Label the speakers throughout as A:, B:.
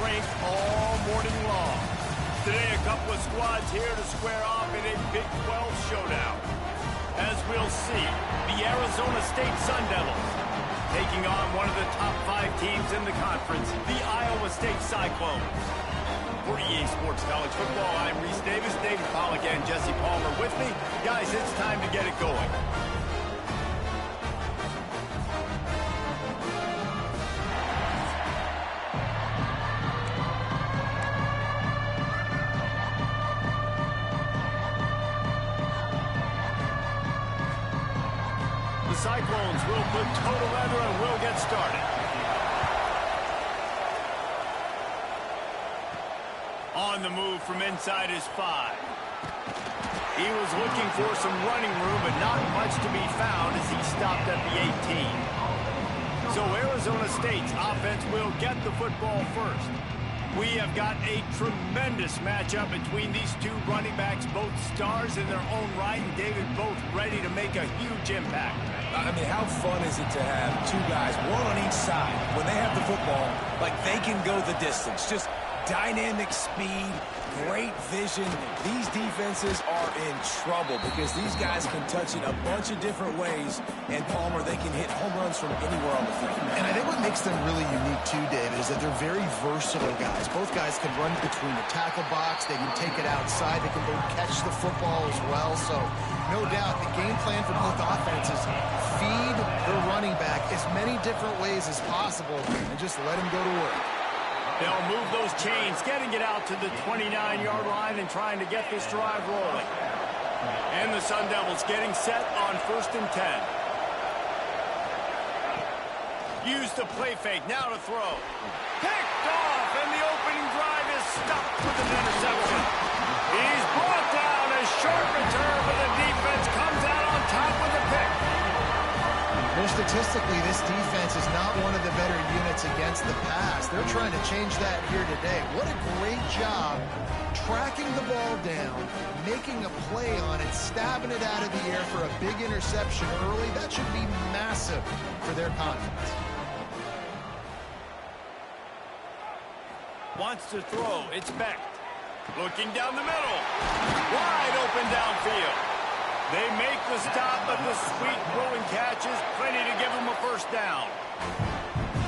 A: strength all morning long. Today, a couple of squads here to square off in a Big 12 showdown. As we'll see, the Arizona State Sun Devils taking on one of the top 5 teams in the conference, the Iowa State Cyclones. For EA Sports College Football, I'm Reese Davis, David Pollack, and Jesse Palmer with me. Guys, it's time to get it going. The Cyclones will put total leather and will get started. On the move from inside his 5. He was looking for some running room, but not much to be found as he stopped at the 18. So Arizona State's offense will get the football first. We have got a tremendous matchup between these two running backs, both stars in their own right, and David, both ready to make a huge impact.
B: I mean, how fun is it to have two guys, one on each side, when they have the football, like they can go the distance. Just dynamic speed, great vision. These defenses are in trouble because these guys can touch it a bunch of different ways, and Palmer, they can hit home runs from anywhere on the field.
C: And I think what makes them really unique too, David, is that they're very versatile guys. Both guys can run between the tackle box, they can take it outside, they can both catch the football as well. So no doubt the game plan for both offenses, feed the running back as many different ways as possible and just let him go to work.
A: They'll move those chains, getting it out to the 29-yard line and trying to get this drive rolling. And the Sun Devils getting set on 1st and 10. Use the play fake, now to throw. Picked off, and the opening drive is stopped with an interception. He's brought down, a short return, but the defense comes out on top with the pick.
C: Well, statistically, this defense is not one of the better units against the pass. They're trying to change that here today. What a great job tracking the ball down, making a play on it, stabbing it out of the air for a big interception early. That should be massive for their confidence.
A: Wants to throw. It's Beck. Looking down the middle. Wide open downfield. They make the stop, but the sweet throwing catch is plenty to give them a first down.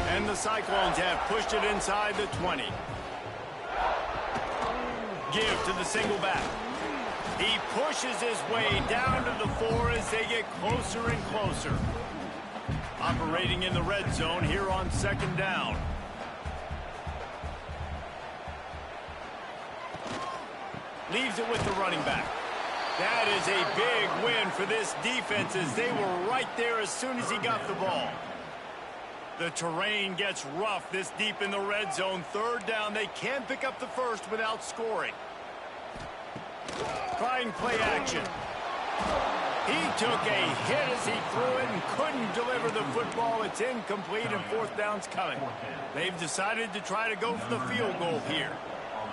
A: And the Cyclones have pushed it inside the 20. Give to the single back. He pushes his way down to the 4 as they get closer and closer. Operating in the red zone here on 2nd down. Leaves it with the running back. That is a big win for this defense as they were right there as soon as he got the ball. The terrain gets rough this deep in the red zone. 3rd down, they can't pick up the first without scoring. Trying play action. He took a hit as he threw it and couldn't deliver the football. It's incomplete and 4th down's coming. They've decided to try to go for the field goal here.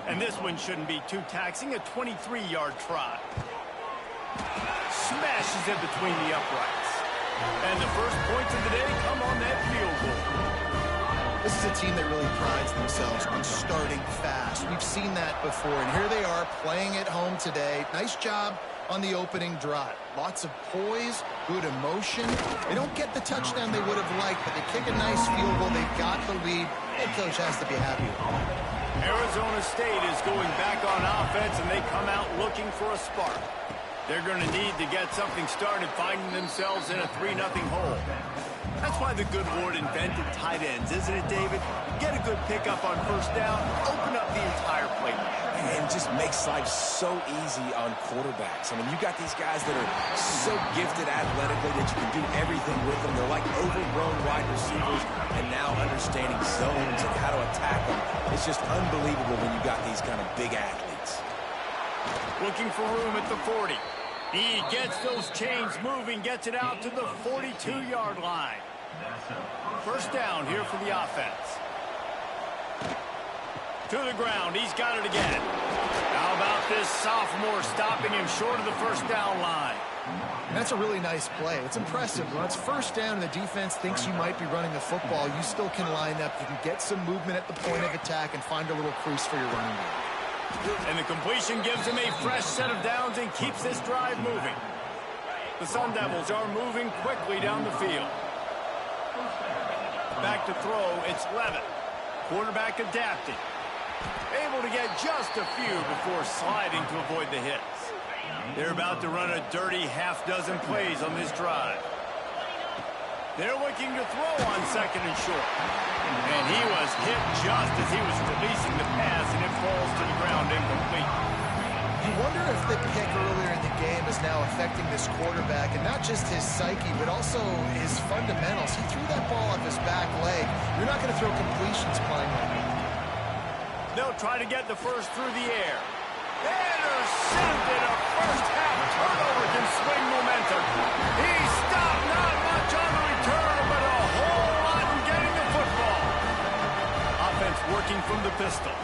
A: And this one shouldn't be too taxing, a 23-yard try. Smashes it between the uprights. And the first points of the day come on that field goal.
C: This is a team that really prides themselves on starting fast. We've seen that before, and here they are playing at home today. Nice job on the opening drive. Lots of poise, good emotion. They don't get the touchdown they would have liked, but they kick a nice field goal. They've got the lead. Head coach has to be happy with it.
A: Arizona State is going back on offense, and they come out looking for a spark. They're going to need to get something started, finding themselves in a 3-0 hole. That's why the good Lord invented tight ends, isn't it, David? Get a good pickup on 1st down, open up the entire play.
B: And just makes life so easy on quarterbacks. I mean, you got these guys that are so gifted athletically that you can do everything with them. They're like overgrown wide receivers, and now understanding zones and how to attack them. It's just unbelievable when you got these kind of big athletes.
A: Looking for room at the 40. He gets those chains moving, gets it out to the 42-yard line. 1st down here for the offense. To the ground, he's got it again. How about this sophomore stopping him short of the 1st down line?
C: And that's a really nice play. It's impressive. When it's first down and the defense thinks you might be running the football, you still can line up. You can get some movement at the point of attack and find a little crease for your running back.
A: And the completion gives him a fresh set of downs and keeps this drive moving. The Sun Devils are moving quickly down the field. Back to throw, it's Levitt. Quarterback adapting. Able to get just a few before sliding to avoid the hits. They're about to run a dirty half-dozen plays on this drive. They're looking to throw on second and short. And he was hit just as he was releasing the pass, and it falls to the ground incomplete.
C: You wonder if the pick earlier in the game is now affecting this quarterback, and not just his psyche, but also his fundamentals. He threw that ball off his back leg. You're not going to throw completions playing like that.
A: They'll try to get the first through the air. Intercepted. A first-half turnover can swing momentum. He stopped not much on the return, but a whole lot in getting the football. Offense working from the pistol.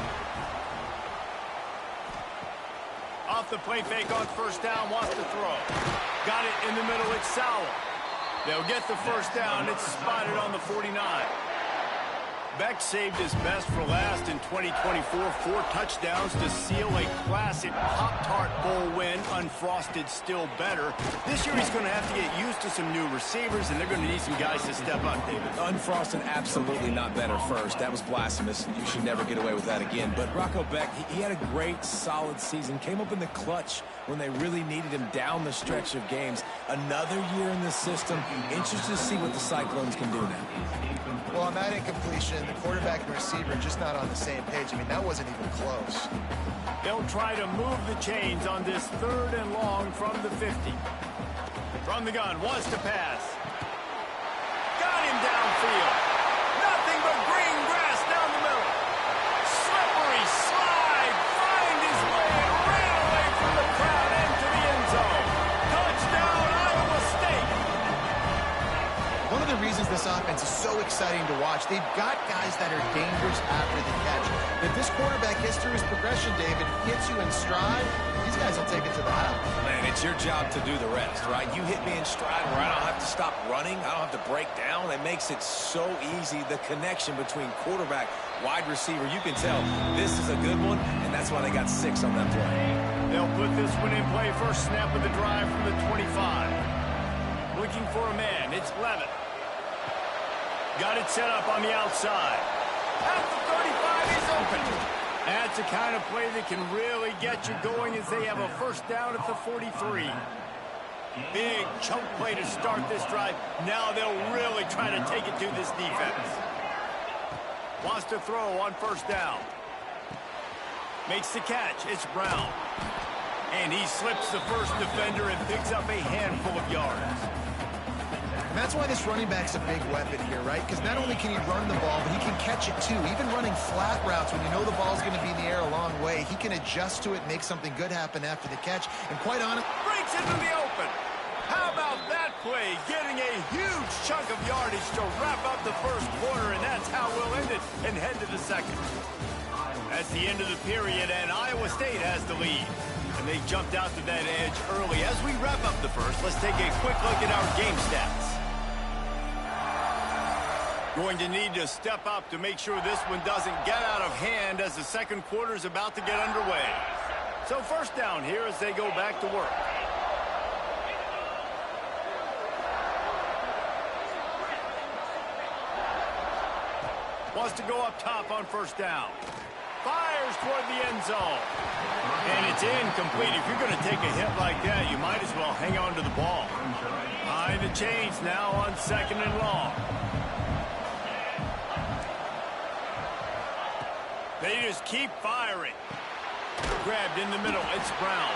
A: Off the play fake on first down, wants to throw. Got it in the middle, it's Sauer. They'll get the first down. It's spotted on the 49. Beck saved his best for last in 2024. 4 touchdowns to seal a classic Pop-Tart Bowl win. Unfrosted still better. This year he's going to have to get used to some new receivers, and they're going to need some guys to step up, David.
B: Unfrosted, absolutely not better first. That was blasphemous. You should never get away with that again. But Rocco Beck, he had a great, solid season. Came up in the clutch when they really needed him down the stretch of games. Another year in the system. Interested to see what the Cyclones can do now.
C: Well, on that incompletion, the quarterback and receiver just not on the same page. I mean, that wasn't even close.
A: They'll try to move the chains on this 3rd and long from the 50. From the gun, wants to pass. Got him downfield. Nothing but green grass down the middle. Slippery slide. Find his way. Ran away from the crowd into the end zone. Touchdown, Iowa State.
C: One of the reasons this offense is so exciting to watch, they've got guys that are dangerous after the catch. If this quarterback gets through his progression, David, hits you in stride, these guys will take it to the house.
B: Man, it's your job to do the rest, right? You hit me in stride where I don't have to stop running. I don't have to break down. It makes it so easy. The connection between quarterback, wide receiver, you can tell this is a good one, and that's why they got 6 on that play.
A: They'll put this one in play. First snap of the drive from the 25. Looking for a man. It's Levitt. Got it set up on the outside. At the 35, he's open. That's the kind of play that can really get you going as they have a first down at the 43. Big chunk play to start this drive. Now they'll really try to take it to this defense. Wants to throw on first down. Makes the catch. It's Brown. And he slips the first defender and picks up a handful of yards.
C: And that's why this running back's a big weapon here, right? Because not only can he run the ball, but he can catch it too. Even running flat routes when you know the ball's going to be in the air a long way, he can adjust to it, make something good happen after the catch. And quite honestly,
A: breaks into the open. How about that play? Getting a huge chunk of yardage to wrap up the first quarter, and that's how we'll end it and head to the second. That's the end of the period, and Iowa State has the lead. And they jumped out to that edge early. As we wrap up the first, let's take a quick look at our game stats. Going to need to step up to make sure this one doesn't get out of hand as the second quarter is about to get underway. So first down here as they go back to work. Wants to go up top on first down. Fires toward the end zone. And it's incomplete. If you're going to take a hit like that, you might as well hang on to the ball. Behind the chains now on second and long. They just keep firing. Grabbed in the middle. It's Brown.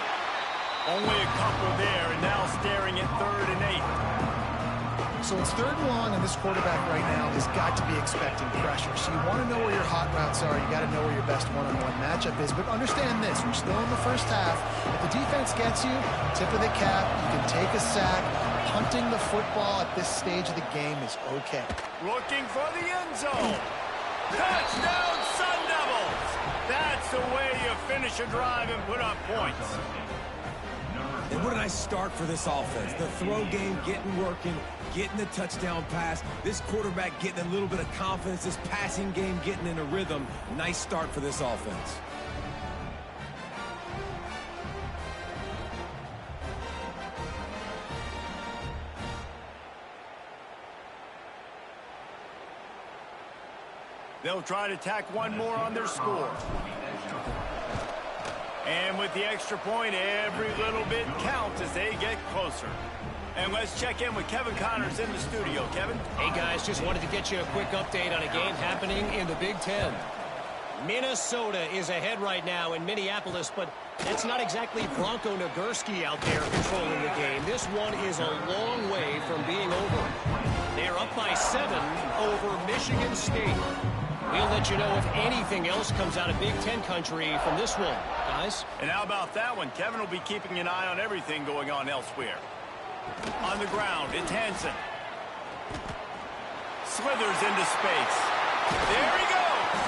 A: Only a couple there, and now staring at 3rd and 8.
C: so it's 3rd and long, and this quarterback right now has got to be expecting pressure. So you want to know where your hot routes are. You got to know where your best one-on-one matchup is. But understand this: we're still in the first half. If the defense gets you, tip of the cap. You can take a sack. Punting the football at this stage of the game is okay.
A: Looking for the end zone. Touchdown, Sun Devils! That's the way you finish a drive and put up points.
B: And what a nice start for this offense. The throw game getting working, getting the touchdown pass. This quarterback getting a little bit of confidence. This passing game getting in a rhythm. Nice start for this offense.
A: They'll try to tack one more on their score. And with the extra point, every little bit counts as they get closer. And let's check in with Kevin Connors in the studio. Kevin?
D: Hey, guys, just wanted to get you a quick update on a game happening in the Big Ten. Minnesota is ahead right now in Minneapolis, but it's not exactly Bronco Nagurski out there controlling the game. This one is a long way from being over. They're up by 7 over Michigan State. We'll let you know if anything else comes out of Big Ten country from this one, guys.
A: And how about that one? Kevin will be keeping an eye on everything going on elsewhere. On the ground, it's Hansen. Slithers into space. There he goes!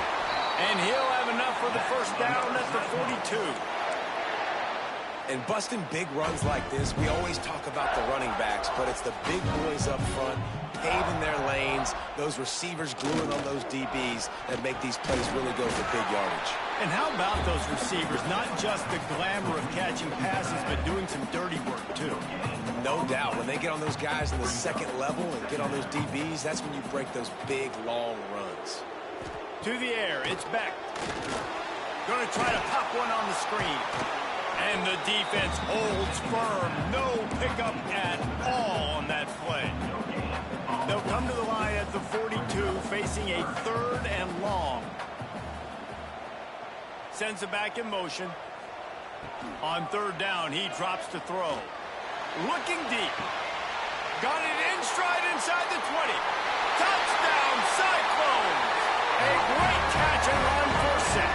A: And he'll have enough for the first down at the 42.
B: And busting big runs like this, we always talk about the running backs, but it's the big boys up front, paving their lanes, those receivers gluing on those DBs that make these plays really go for big yardage.
A: And how about those receivers? Not just the glamour of catching passes, but doing some dirty work, too.
B: No doubt. When they get on those guys in the second level and get on those DBs, that's when you break those big, long runs.
A: To the air, it's Beck. Going to try to pop one on the screen. And the defense holds firm. No pickup at all on that play. They'll come to the line at the 42, facing a 3rd and long. Sends it back in motion. On 3rd down, he drops to throw. Looking deep. Got it in stride inside the 20. Touchdown, Cyclones! A great catch and run for 6.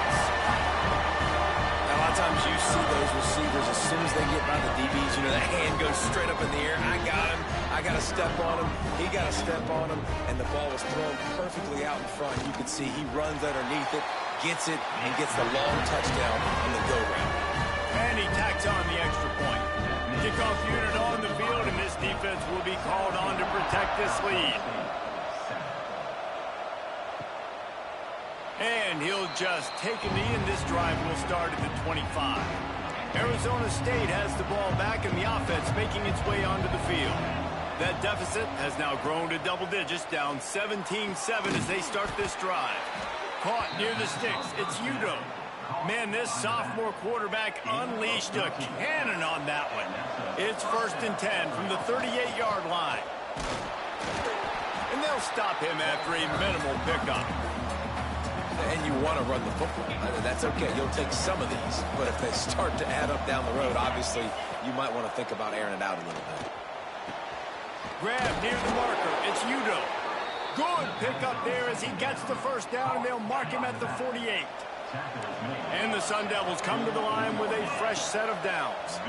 B: A lot of times you see those receivers, as soon as they get by the DBs, you know, the hand goes straight up in the air. I got him. I got to step on him. He got to step on him. And the ball was thrown perfectly out in front. You can see he runs underneath it, gets it, and gets the long touchdown on the go route.
A: And he tacks on the extra point. Kickoff unit on the field, and this defense will be called on to protect this lead. And he'll just take a knee, and this drive will start at the 25. Arizona State has the ball back, and the offense making its way onto the field. That deficit has now grown to double digits, down 17-7 as they start this drive. Caught near the sticks, it's Udo. Man, this sophomore quarterback unleashed a cannon on that one. It's 1st and 10 from the 38-yard line. And they'll stop him after a minimal pickup.
B: And you want to run the football. That's okay. You'll take some of these. But if they start to add up down the road, obviously, you might want to think about airing it out a little bit.
A: Grab near the marker. It's Udo. Good pickup there as he gets the first down, and they'll mark him at the 48. And the Sun Devils come to the line with a fresh set of downs.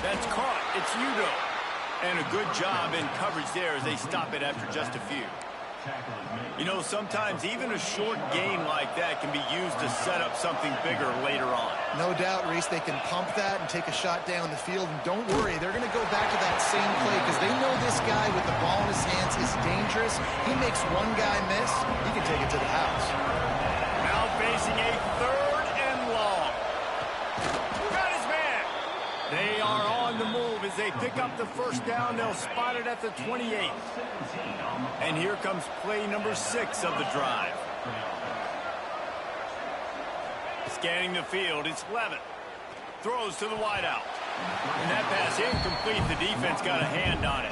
A: That's caught. It's Udo. And a good job in coverage there as they stop it after just a few. You know, sometimes even a short gain like that can be used to set up something bigger later on.
C: No doubt, Reese, they can pump that and take a shot down the field. And don't worry, they're going to go back to that same play because they know this guy with the ball in his hands is dangerous. He makes one guy miss, he can take it to the house.
A: Now facing a 3rd and long. Got his man. They are on the move as they pick up the first down. They'll spot it at the 28. And here comes play number 6 of the drive. Scanning the field, it's Levitt. Throws to the wideout. And that pass incomplete. The defense got a hand on it.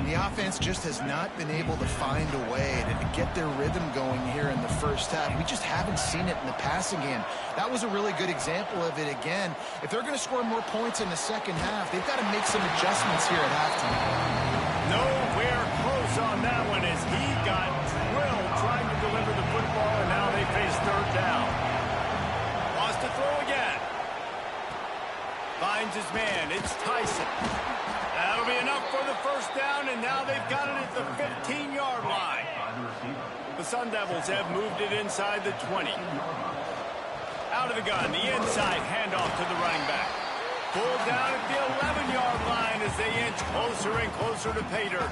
C: The offense just has not been able to find a way to get their rhythm going here in the first half. We just haven't seen it in the passing game. That was a really good example of it again. If they're going to score more points in the second half, they've got to make some adjustments here at halftime.
A: Nowhere close on that one as he got drilled trying to deliver the football, and now they face 3rd down. Lost to throw again. Finds his man. It's Tyson. That'll be enough for the first down, and now they've got it at the 15-yard line. The Sun Devils have moved it inside the 20. Out of the gun, the inside handoff to the running back. Pulled down at the 11-yard line as they inch closer and closer to pay dirt.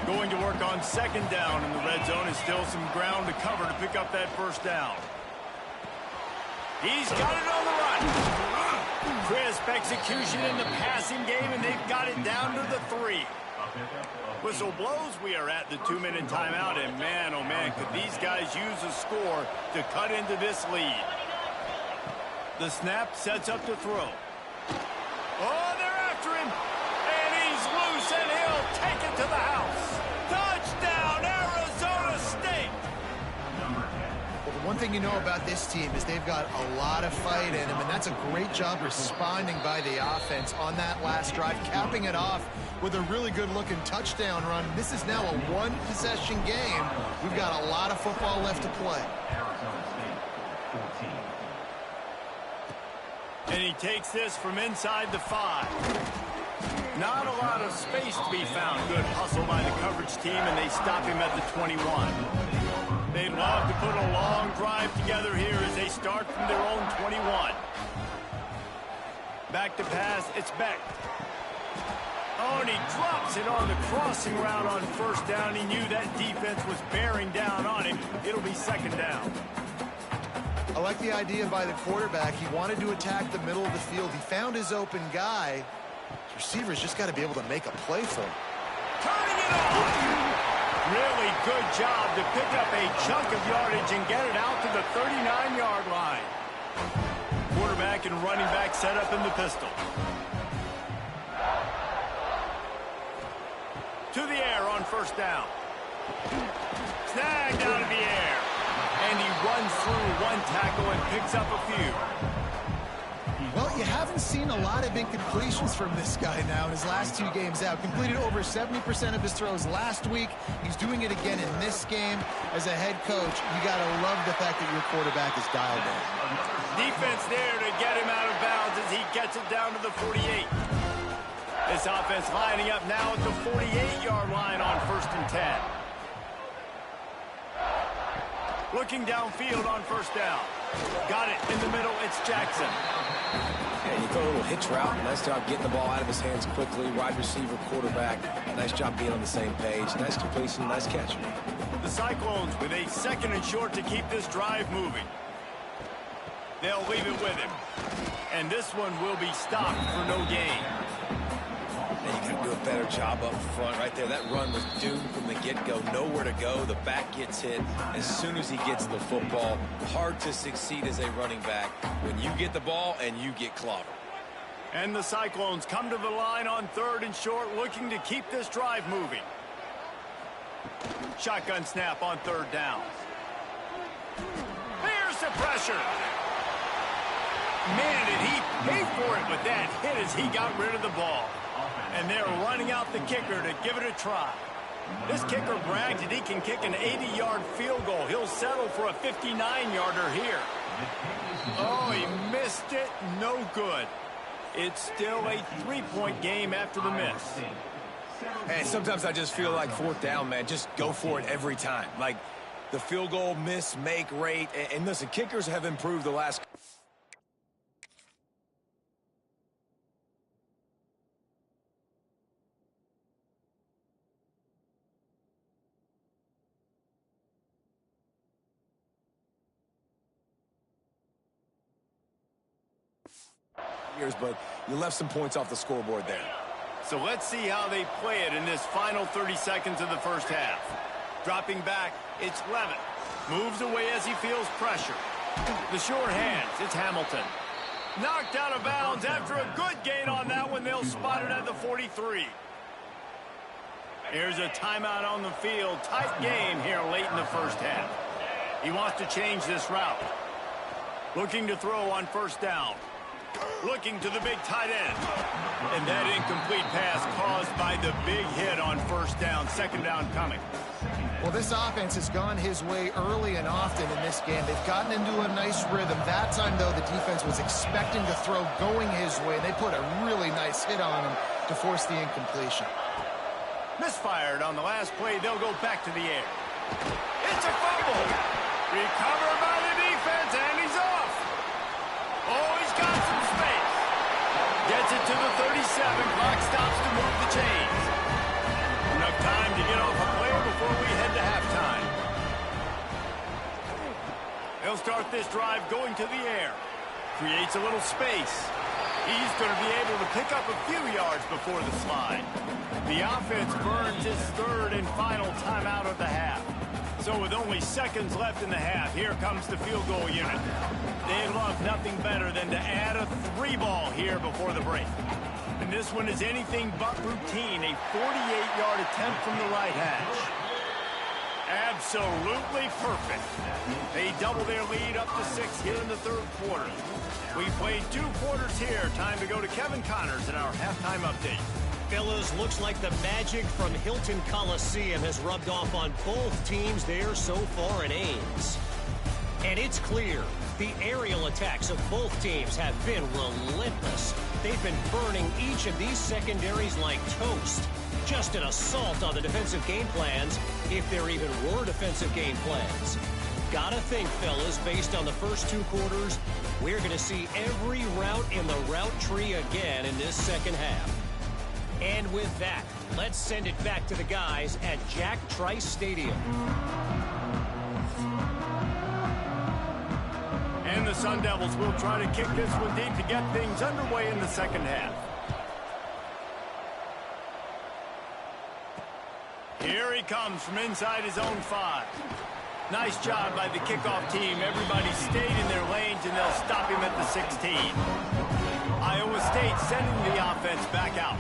A: Going to work on second down in the red zone. Is still some ground to cover to pick up that first down. He's got it on the run. Crisp execution in the passing game, and they've got it down to the 3. Whistle blows. We are at the 2-minute timeout, and man, oh man, could these guys use a score to cut into this lead. The snap sets up to throw. Oh, they're after him, and he's loose, and he'll take it to the house. Touchdown, Arizona State!
C: Well, the one thing you know about this team is they've got a lot of fight in them, and that's a great job responding by the offense on that last drive, capping it off with a really good-looking touchdown run. This is now a one-possession game. We've got a lot of football left to play.
A: And he takes this from inside the 5. Not a lot of space to be found. Good hustle by the coverage team, and they stop him at the 21. They'd love to put a long drive together here as they start from their own 21. Back to pass, it's Beck. Oh, and he drops it on the crossing route on first down. He knew that defense was bearing down on him. It'll be second down.
C: I like the idea by the quarterback. He wanted to attack the middle of the field. He found his open guy. His receivers just got to be able to make a play for him.
A: Turning it on! Really good job to pick up a chunk of yardage and get it out to the 39-yard line. Quarterback and running back set up in the pistol. To the air on first down. Snagged out of the air. And he runs through one tackle and picks up a few.
C: Well, you haven't seen a lot of incompletions from this guy now in his last 2 games out. Completed over 70% of his throws last week. He's doing it again in this game. As a head coach, you got to love the fact that your quarterback is dialed in.
A: Defense there to get him out of bounds as he gets it down to the 48. This offense lining up now at the 48-yard line on first and 10. Looking downfield on first down. Got it in the middle. It's Jackson.
B: Yeah, you throw a little hitch route. Nice job getting the ball out of his hands quickly. Wide receiver, quarterback. Nice job being on the same page. Nice completion, nice catch.
A: The Cyclones with a second and short to keep this drive moving. They'll leave it with him. And this one will be stopped for no gain.
B: And you got to do a better job up front right there. That run was doomed from the get-go. Nowhere to go. The back gets hit as soon as he gets the football. Hard to succeed as a running back when you get the ball and you get clobbered.
A: And the Cyclones come to the line on third and short, looking to keep this drive moving. Shotgun snap on third down. Here's the pressure. Man, did he pay for it with that hit as he got rid of the ball. And they're running out the kicker to give it a try. This kicker bragged that he can kick an 80-yard field goal. He'll settle for a 59-yarder here. Oh, he missed it. No good. It's still a 3-point game after the miss.
B: Hey, sometimes I just feel like fourth down, man. Just go for it every time. Like the field goal miss, make rate. And listen, kickers have improved the last years, but you left some points off the scoreboard there.
A: So let's see how they play it in this final 30 seconds of the first half. Dropping back, it's Levitt. Moves away as he feels pressure. The short hands, it's Hamilton. Knocked out of bounds after a good gain on that one. They'll spot it at the 43. Here's a timeout on the field. Tight game here late in the first half. He wants to change this route. Looking to throw on first down. Looking to the big tight end. And that incomplete pass caused by the big hit on first down. Second down coming.
C: Well, this offense has gone his way early and often in this game. They've gotten into a nice rhythm. That time, though, the defense was expecting to throw going his way. They put a really nice hit on him to force the incompletion.
A: Misfired on the last play. They'll go back to the air. It's a fumble. Recovered by the defense, and he's off. Oh, he's got some space. it to the 37. Clock stops to move the chains. Enough time to get off a player before we head to halftime. He'll start this drive going to the air. Creates a little space. He's going to be able to pick up a few yards before the slide. The offense burns his third and final timeout of the half. So with only seconds left in the half, here comes the field goal unit. They love nothing better than to add a 3-ball here before the break. And this one is anything but routine, a 48-yard attempt from the right hash. Absolutely perfect. They double their lead up to 6 here in the third quarter. We played 2 quarters here. Time to go to Kevin Connors in our halftime update.
D: Fellas, looks like the magic from Hilton Coliseum has rubbed off on both teams there so far in Ames. And it's clear, the aerial attacks of both teams have been relentless. They've been burning each of these secondaries like toast. Just an assault on the defensive game plans, if there even were defensive game plans. Gotta think, fellas, based on the first 2 quarters, we're going to see every route in the route tree again in this second half. And with that, let's send it back to the guys at Jack Trice Stadium.
A: And the Sun Devils will try to kick this one deep to get things underway in the second half. Here he comes from inside his own 5. Nice job by the kickoff team. Everybody stayed in their lanes, and they'll stop him at the 16. Iowa State sending the offense back out.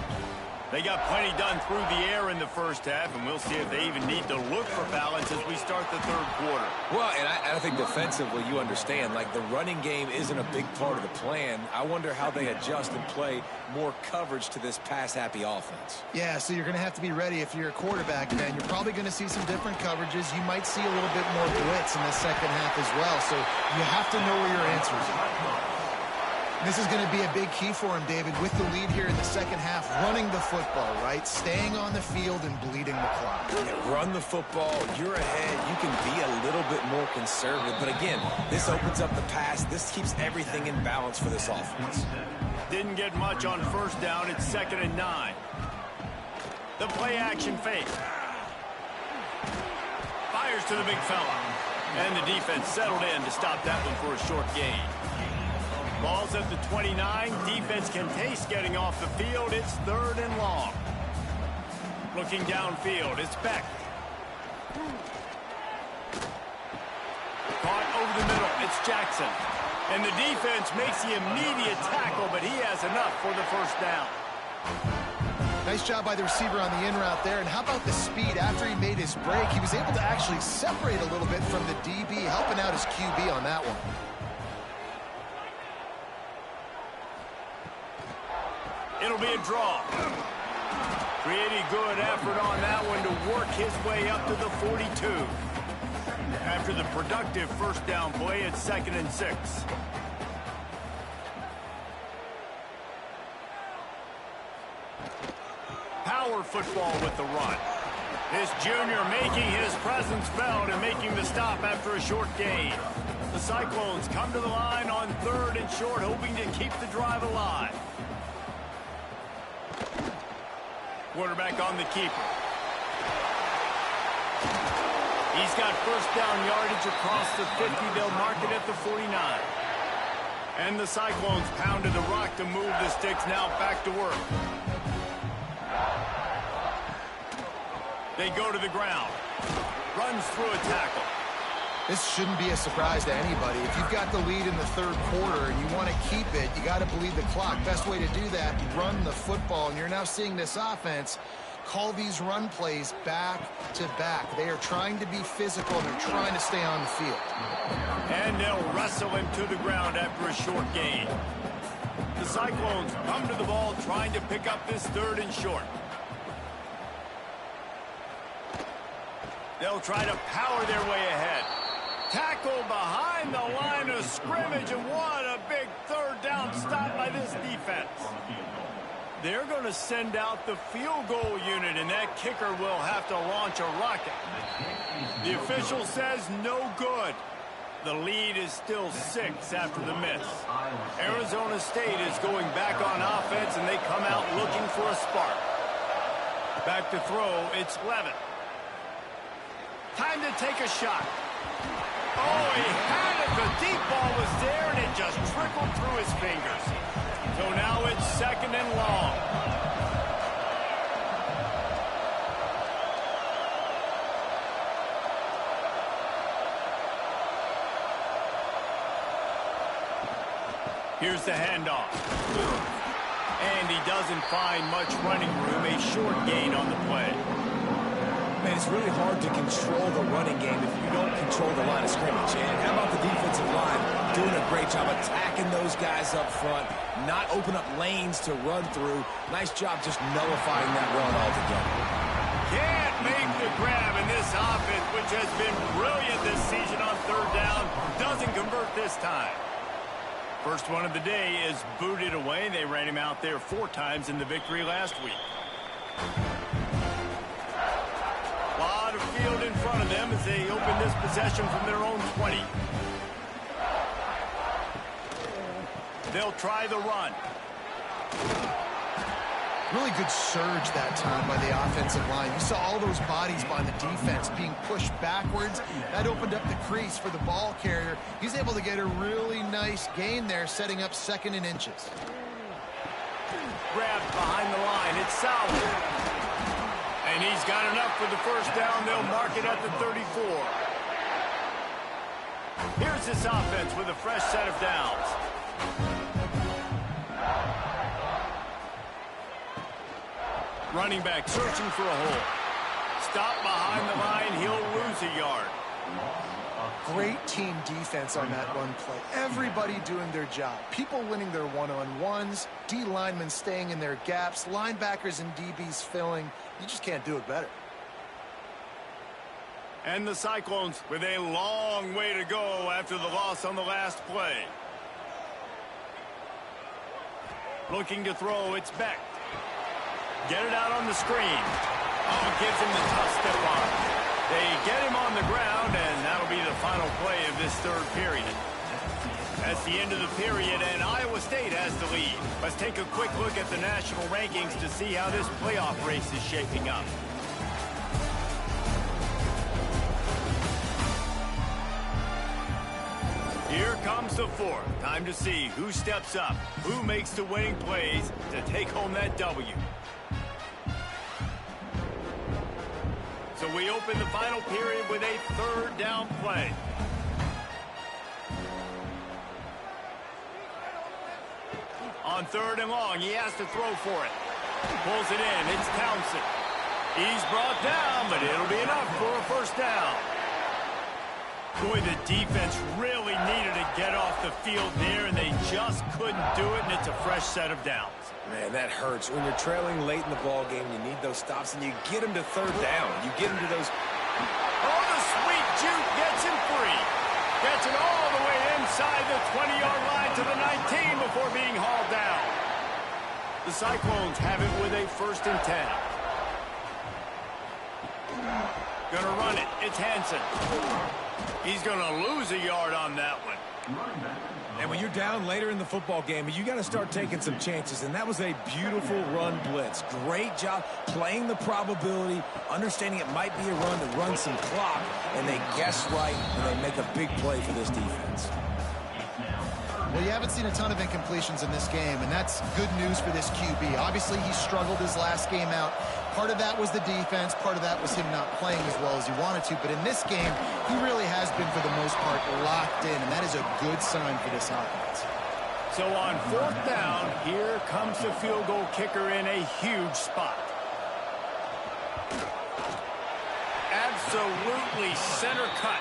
A: They got plenty done through the air in the first half, and we'll see if they even need to look for balance as we start the third quarter.
B: Well, and I think defensively, you understand, like the running game isn't a big part of the plan. I wonder how they adjust and play more coverage to this pass-happy offense.
C: Yeah, so you're going to have to be ready if you're a quarterback, man. You're probably going to see some different coverages. You might see a little bit more blitz in the second half as well, so you have to know where your answers are. This is going to be a big key for him, David, with the lead here in the second half, running the football, right? Staying on the field and bleeding the clock.
B: Yeah, run the football, you're ahead, you can be a little bit more conservative. But again, this opens up the pass. This keeps everything in balance for this offense.
A: Didn't get much on first down. It's 2nd and 9. The play action fake. Fires to the big fella. And the defense settled in to stop that one for a short gain. Ball's at the 29. Defense can taste getting off the field. It's 3rd and long. Looking downfield. It's Beck. Caught over the middle. It's Jackson. And the defense makes the immediate tackle, but he has enough for the first down.
C: Nice job by the receiver on the in route there. And how about the speed after he made his break? He was able to actually separate a little bit from the DB, helping out his QB on that one.
A: It'll be a draw. Pretty good effort on that one to work his way up to the 42. After the productive first down play, it's 2nd and 6. Power football with the run. This junior making his presence felt and making the stop after a short gain. The Cyclones come to the line on 3rd and short, hoping to keep the drive alive. Quarterback on the keeper. He's got first down yardage across the 50. They'll mark it at the 49. And the Cyclones pounded the rock to move the sticks. Now back to work. They go to the ground. Runs through a tackle.
C: This shouldn't be a surprise to anybody. If you've got the lead in the third quarter and you want to keep it, you got to bleed the clock. Best way to do that, run the football. And you're now seeing this offense call these run plays back to back. They are trying to be physical, and they're trying to stay on the field.
A: And they'll wrestle him to the ground after a short gain. The Cyclones come to the ball trying to pick up this 3rd and short. They'll try to power their way ahead. Tackle behind the line of scrimmage, and what a big 3rd down stop by this defense. They're going to send out the field goal unit, and that kicker will have to launch a rocket. The official says no good. The lead is still 6 after the miss. Arizona State is going back on offense, and they come out looking for a spark. Back to throw, it's Levin. Time to take a shot. Oh, he had it. The deep ball was there, and it just trickled through his fingers. So now it's 2nd and long. Here's the handoff. And he doesn't find much running room. A short gain on the play.
B: Man, it's really hard to control the running game if you don't control the line of scrimmage. And how about the defensive line doing a great job attacking those guys up front, not open up lanes to run through. Nice job just nullifying that run altogether.
A: Can't make the grab, in this offense, which has been brilliant this season on 3rd down, doesn't convert this time. First one of the day is booted away. They ran him out there 4 times in the victory last week. A lot of field in front of them as they open this possession from their own 20. They'll try the run.
C: Really good surge that time by the offensive line. You saw all those bodies by the defense being pushed backwards. That opened up the crease for the ball carrier. He's able to get a really nice gain there, setting up 2nd and inches.
A: Grabbed behind the line. It's Sauer. And he's got enough for the 1st down. They'll mark it at the 34. Here's this offense with a fresh set of downs. Running back searching for a hole. Stop behind the line. He'll lose a yard.
C: Great team defense on that run play. Everybody doing their job. People winning their one-on-ones. D linemen staying in their gaps. Linebackers and DBs filling. You just can't do it better.
A: And the Cyclones with a long way to go after the loss on the last play. Looking to throw, it's Beck. Get it out on the screen. Oh, gives him the tough step on. They get him on the ground, and that'll be the final play of this 3rd period. That's the end of the period, and Iowa State has the lead. Let's take a quick look at the national rankings to see how this playoff race is shaping up. Here comes the 4th. Time to see who steps up, who makes the winning plays to take home that W. So we open the final period with a 3rd down play. On 3rd and long, he has to throw for it. Pulls it in. It's Townsend. He's brought down, but it'll be enough for a 1st down. Boy, the defense really needed to get off the field there, and they just couldn't do it, and it's a fresh set of downs.
B: Man, that hurts. When you're trailing late in the ball game, you need those stops, and you get them to 3rd down. You get them to those...
A: Oh, the sweet juke gets him free. Gets it all the way inside the 20-yard line to the 19 before being hauled down. The Cyclones have it with a 1st and 10. Gonna run it. It's Hansen. He's gonna lose a yard on that one.
B: And when you're down later in the football game, you got to start taking some chances, and that was a beautiful run blitz. Great job playing the probability, understanding it might be a run to run some clock, and they guess right, and they make a big play for this defense.
C: Well, you haven't seen a ton of incompletions in this game, and that's good news for this QB. Obviously, he struggled his last game out. Part of that was the defense. Part of that was him not playing as well as he wanted to. But in this game, he really has been, for the most part, locked in, and that is a good sign for this offense.
A: So on 4th down, here comes the field goal kicker in a huge spot. Absolutely center cut.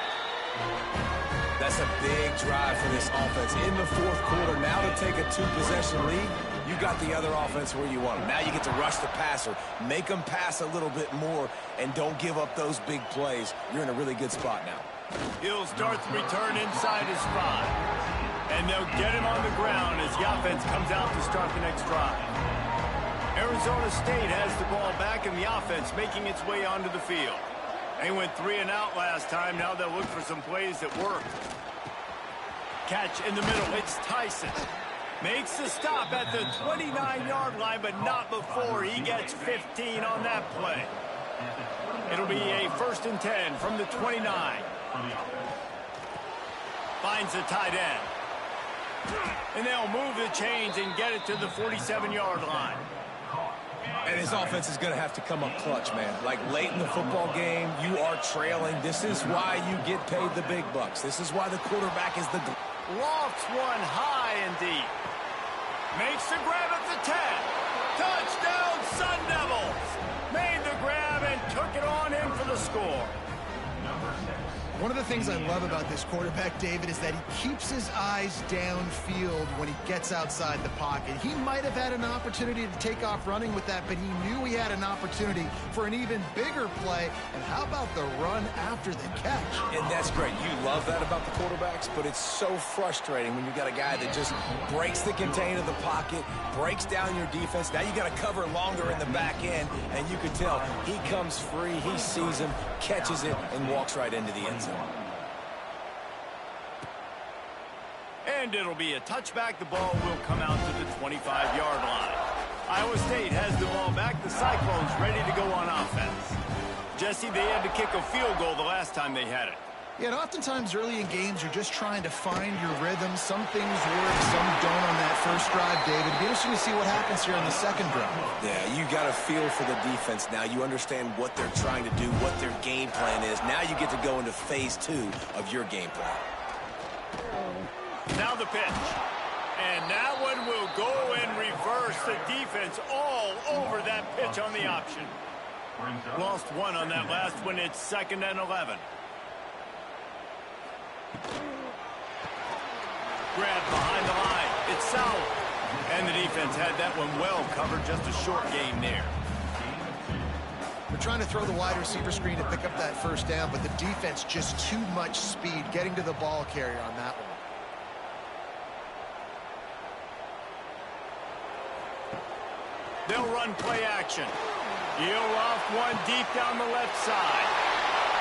B: That's a big drive for this offense in the 4th quarter. Now to take a 2-possession lead, you got the other offense where you want them. Now you get to rush the passer, make them pass a little bit more, and don't give up those big plays. You're in a really good spot now.
A: He'll start the return inside his 5. And they'll get him on the ground as the offense comes out to start the next drive. Arizona State has the ball back, and the offense making its way onto the field. They went 3 and out last time. Now they'll look for some plays that work. Catch in the middle. It's Tyson. Makes the stop at the 29-yard line, but not before he gets 15 on that play. It'll be a 1st and 10 from the 29. Finds the tight end. And they'll move the chains and get it to the 47-yard line.
B: And his offense is going to have to come up clutch, man. Like late in the football game, you are trailing. This is why you get paid the big bucks. This is why the quarterback is the...
A: Lofts one high and deep. Makes the grab at the 10. Touchdown, Sun Devils. Made the grab and took it on in for the score.
C: One of the things I love about this quarterback, David, is that he keeps his eyes downfield when he gets outside the pocket. He might have had an opportunity to take off running with that, but he knew he had an opportunity for an even bigger play. And how about the run after the catch?
B: And that's great. You love that about the quarterbacks, but it's so frustrating when you got a guy that just breaks the contain of the pocket, breaks down your defense. Now you got to cover longer in the back end, and you can tell he comes free, he sees him, catches it, and walks right into the end zone.
A: And it'll be a touchback. The ball will come out to the 25-yard line. Iowa State has the ball back. The Cyclones ready to go on offense. Jesse, they had to kick a field goal the last time they had it.
C: Yeah, and oftentimes early in games, you're just trying to find your rhythm. Some things work, some don't on that first drive, David. It'll be interesting to see what happens here on the second drive.
B: Yeah, you got a feel for the defense now. You understand what they're trying to do, what their game plan is. Now you get to go into phase 2 of your game plan.
A: Now the pitch. And that one will go in reverse. The defense all over that pitch on the option. Lost one on that last one. It's 2nd and 11. Grab behind the line. It's Sauer. And the defense had that one well covered. Just a short game there.
C: They're trying to throw the wide receiver screen to pick up that first down, but the defense just too much speed getting to the ball carrier on that one.
A: They'll run play action. He'll off one deep down the left side.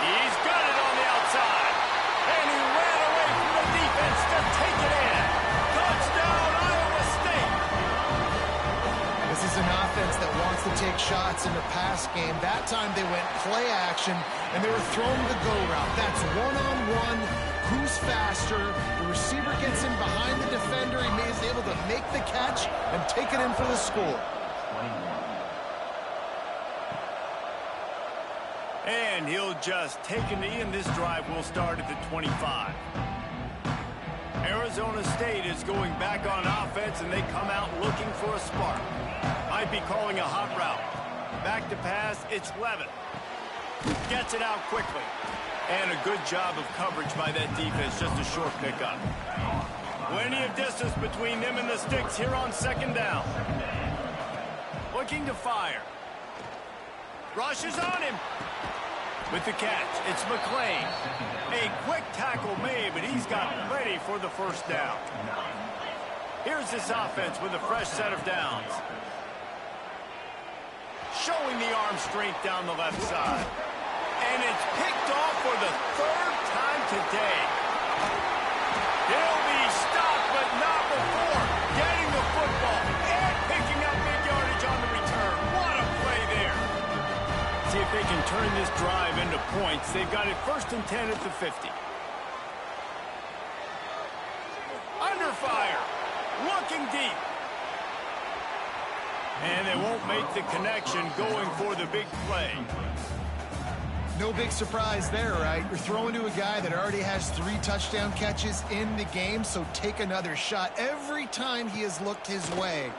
A: He's got it on the outside. And he ran away from the defense to take it in. Touchdown, Iowa State.
C: This is an offense that wants to take shots in the pass game. That time they went play action, and they were throwing the go route. That's one-on-one. Who's faster? The receiver gets in behind the defender. He is able to make the catch and take it in for the score.
A: And he'll just take a knee, and this drive will start at the 25. Arizona State is going back on offense, and they come out looking for a spark. Might be calling a hot route. Back to pass, it's Levin. Gets it out quickly. And a good job of coverage by that defense, just a short pickup. Plenty of distance between them and the sticks here on 2nd down. Looking to fire. Rushes on him. With the catch, it's McClain. A quick tackle made, but he's got plenty for the first down. Here's this offense with a fresh set of downs. Showing the arm strength down the left side. And it's picked off for the 3rd time today. He'll be stopped, but not before getting the football and picking up big yardage on the return. What a play there. See if they can turn this drive into points. They've got it 1st and 10 at the 50. Under fire. Looking deep. And they won't make the connection going for the big play.
C: No big surprise there, right? You're throwing to a guy that already has 3 touchdown catches in the game, so take another shot. Every time he has looked his way,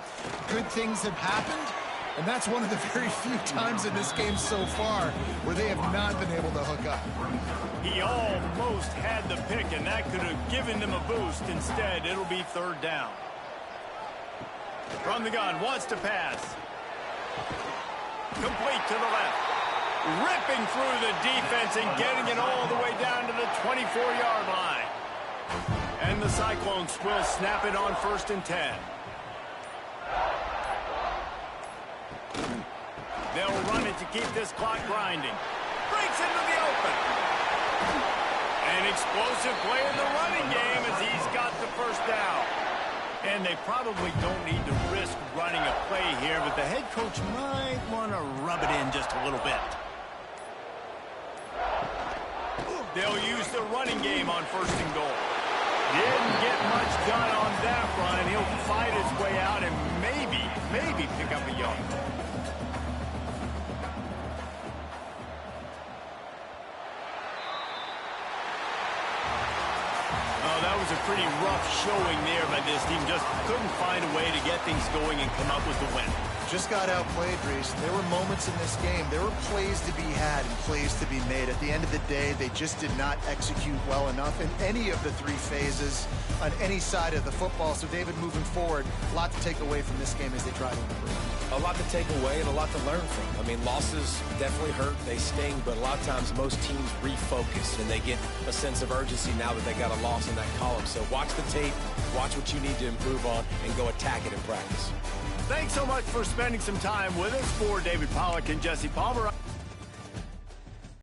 C: good things have happened, and that's one of the very few times in this game so far where they have not been able to hook up.
A: He almost had the pick, and that could have given them a boost. Instead, it'll be 3rd down. From the gun, wants to pass. Complete to the left. Ripping through the defense and getting it all the way down to the 24-yard line. And the Cyclones will snap it on 1st and 10. They'll run it to keep this clock grinding. Breaks into the open. An explosive play in the running game as he's got the first down. And they probably don't need to risk running a play here, but the head coach might want to rub it in just a little bit. They'll use the running game on 1st and goal. Didn't get much done on that run. He'll fight his way out and maybe pick up a yard. Oh, that was a pretty rough showing there by this team. Just couldn't find a way to get things going and come up with the win.
C: Just got outplayed, Reese. There were moments in this game. There were plays to be had and plays to be made. At the end of the day, they just did not execute well enough in any of the 3 phases on any side of the football. So, David, moving forward, a lot to take away from this game as they try to improve.
B: A lot to take away and a lot to learn from. I mean, losses definitely hurt. They sting, but a lot of times most teams refocus and they get a sense of urgency now that they got a loss in that column. So watch the tape, watch what you need to improve on, and go attack it in practice.
A: Thanks so much for spending some time with us. For David Pollack and Jesse Palmer.